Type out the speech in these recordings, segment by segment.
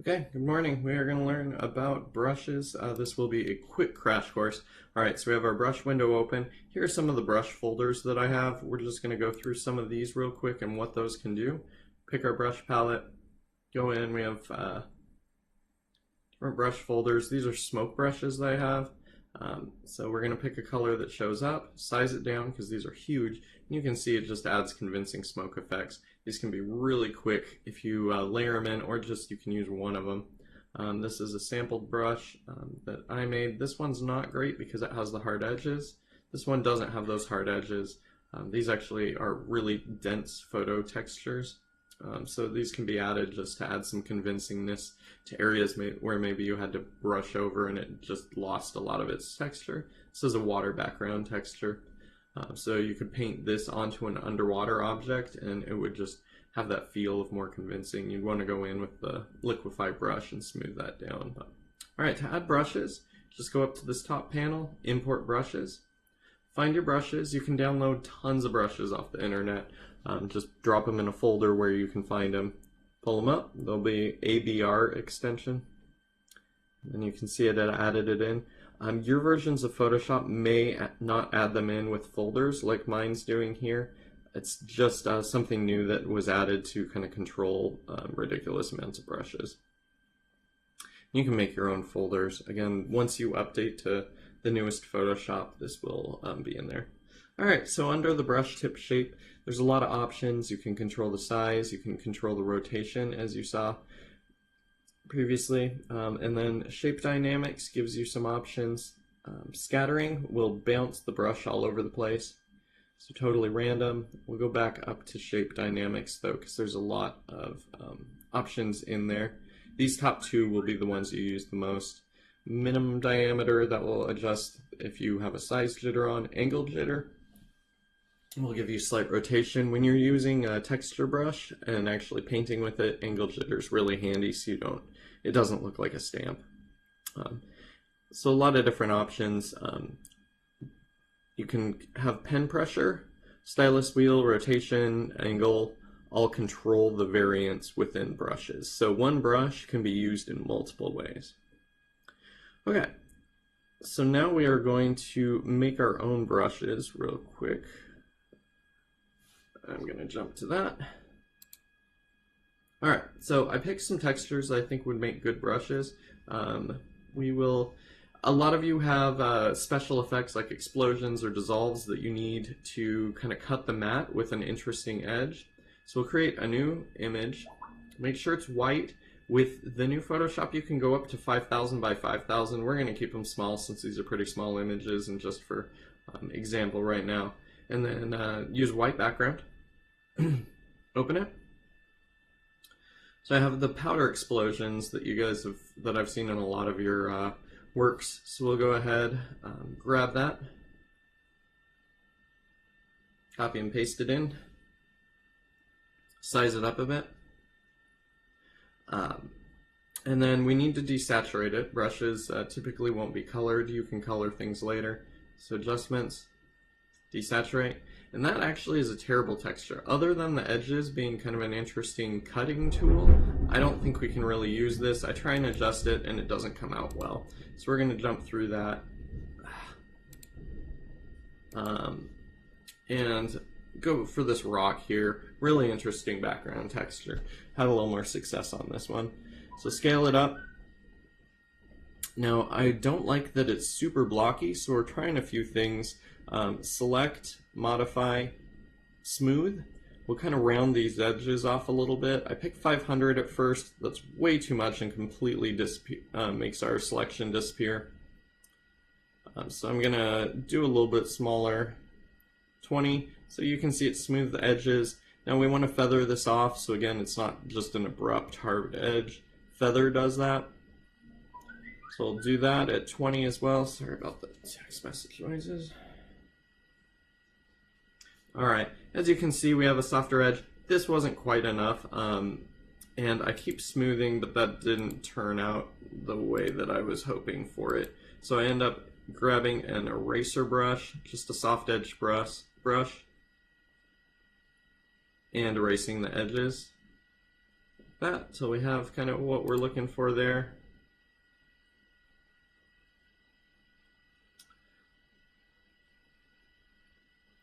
Okay, good morning. We are going to learn about brushes. This will be a quick crash course. All right, so we have our brush window open. Here are some of the brush folders that I have. We're just going to go through some of these real quick and what those can do. Pick our brush palette, go in. We have different brush folders. These are smoke brushes that I have. So we're going to pick a color that shows up, size it down because these are huge. And you can see it just adds convincing smoke effects. These can be really quick if you layer them in, or just you can use one of them. This is a sampled brush that I made. This one's not great because it has the hard edges. This one doesn't have those hard edges. These actually are really dense photo textures. So these can be added just to add some convincingness to areas where maybe you had to brush over and it just lost a lot of its texture. This is a water background texture. So you could paint this onto an underwater object and it would just have that feel of more convincing. You'd want to go in with the liquify brush and smooth that down. Alright, to add brushes, just go up to this top panel, import brushes. Find your brushes. You can download tons of brushes off the internet. Just drop them in a folder where you can find them. Pull them up. There'll be ABR extension. And you can see it added it in. Your versions of Photoshop may not add them in with folders like mine's doing here. It's just something new that was added to kind of control ridiculous amounts of brushes. You can make your own folders. Again, once you update to the newest Photoshop, this will be in there. Alright, so under the brush tip shape, there's a lot of options. You can control the size, you can control the rotation as you saw previously, and then shape dynamics gives you some options. Scattering will bounce the brush all over the place, so totally random. We'll go back up to shape dynamics though, because there's a lot of options in there. These top two will be the ones you use the most. Minimum diameter, that will adjust if you have a size jitter on. Angle jitter will give you slight rotation. When you're using a texture brush and actually painting with it, angle jitter is really handy so it doesn't look like a stamp. So a lot of different options. You can have pen pressure, stylus wheel, rotation, angle, all control the variance within brushes. So one brush can be used in multiple ways. Okay, so now we are going to make our own brushes real quick. I'm going to jump to that. Alright, so I picked some textures I think would make good brushes. A lot of you have special effects like explosions or dissolves that you need to kind of cut the matte with an interesting edge. So we'll create a new image. Make sure it's white. With the new Photoshop, you can go up to 5,000 by 5,000. We're going to keep them small since these are pretty small images and just for example right now. And then use white background. Open it. So I have the powder explosions that you guys have, that I've seen in a lot of your works. So we'll go ahead, grab that, copy and paste it in, size it up a bit. And then we need to desaturate it. Brushes typically won't be colored. You can color things later. So adjustments, desaturate. And that actually is a terrible texture. Other than the edges being kind of an interesting cutting tool, I don't think we can really use this. I try and adjust it and it doesn't come out well. So we're going to jump through that. And go for this rock here. Really interesting background texture. Had a little more success on this one. So scale it up. Now I don't like that it's super blocky, so we're trying a few things. Select, modify, smooth. We'll kind of round these edges off a little bit. I picked 500 at first. That's way too much and completely makes our selection disappear. So I'm gonna do a little bit smaller, 20, so you can see it smooth the edges. Now we want to feather this off, so again, it's not just an abrupt hard edge. Feather does that. So we'll do that at 20 as well. Sorry about the text message noises. Alright, as you can see, we have a softer edge. This wasn't quite enough, and I keep smoothing, but that didn't turn out the way that I was hoping for it. So I end up grabbing an eraser brush, just a soft edge brush, and erasing the edges. that till we have kind of what we're looking for there.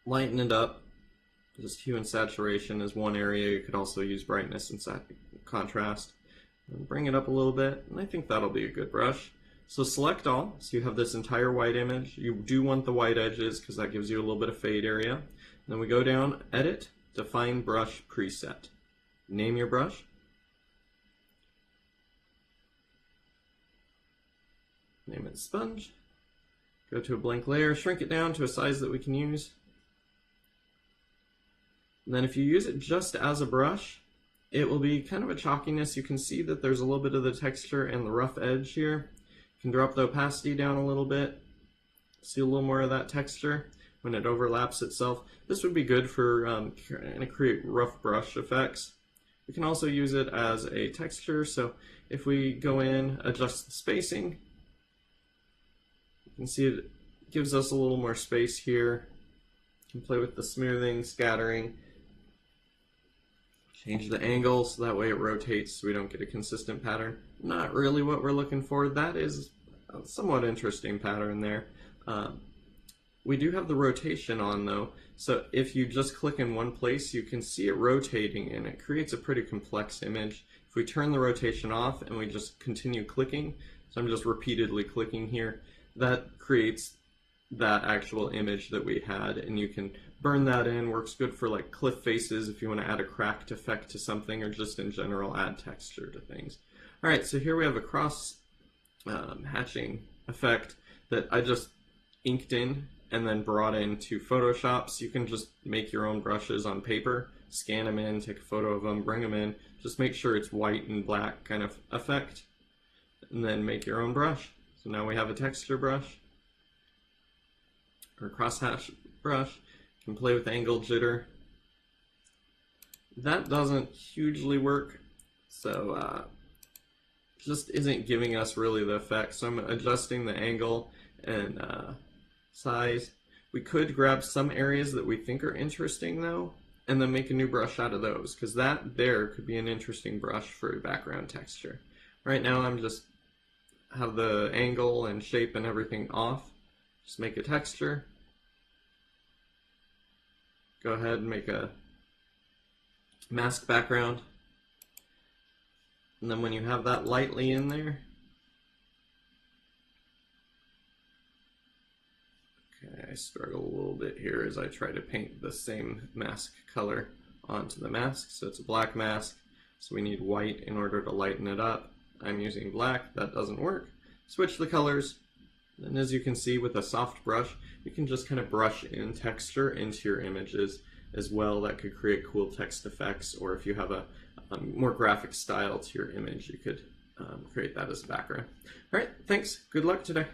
Lighten it up. Just hue and saturation is one area. You could also use brightness and contrast. And bring it up a little bit, and I think that'll be a good brush. So select all, so you have this entire white image. You do want the white edges because that gives you a little bit of fade area. And then we go down, Edit, Define Brush Preset. Name your brush. Name it Sponge. Go to a blank layer, shrink it down to a size that we can use. And then if you use it just as a brush, it will be kind of a chalkiness. You can see that there's a little bit of the texture and the rough edge here. You can drop the opacity down a little bit. See a little more of that texture when it overlaps itself. This would be good for trying to create rough brush effects. We can also use it as a texture. So if we go in, adjust the spacing, you can see it gives us a little more space here. You can play with the smoothing, scattering. Change the angle so that way it rotates so we don't get a consistent pattern. Not really what we're looking for. That is a somewhat interesting pattern there. We do have the rotation on though, so if you just click in one place you can see it rotating and it creates a pretty complex image. If we turn the rotation off and we just continue clicking, so I'm just repeatedly clicking here, that creates that actual image that we had, and you can burn that in. Works good for like cliff faces if you want to add a cracked effect to something, or just in general add texture to things. Alright, so here we have a cross hatching effect that I just inked in and then brought into Photoshop. So you can just make your own brushes on paper, scan them in, take a photo of them, bring them in, just make sure it's white and black kind of effect, and then make your own brush. So now we have a texture brush, or crosshatch brush. You can play with angle jitter. That doesn't hugely work, so just isn't giving us really the effect. So I'm adjusting the angle and size. We could grab some areas that we think are interesting though, and then make a new brush out of those, because that there could be an interesting brush for background texture. Right now I'm just have the angle and shape and everything off. Just make a texture. Go ahead and make a mask background. And then when you have that lightly in there, okay, I struggle a little bit here as I try to paint the same mask color onto the mask. So it's a black mask, so we need white in order to lighten it up. I'm using black, that doesn't work. Switch the colors, and as you can see with a soft brush, you can just kind of brush in texture into your images as well. That could create cool text effects, or if you have a more graphic style to your image, you could create that as a background. Alright, thanks. Good luck today.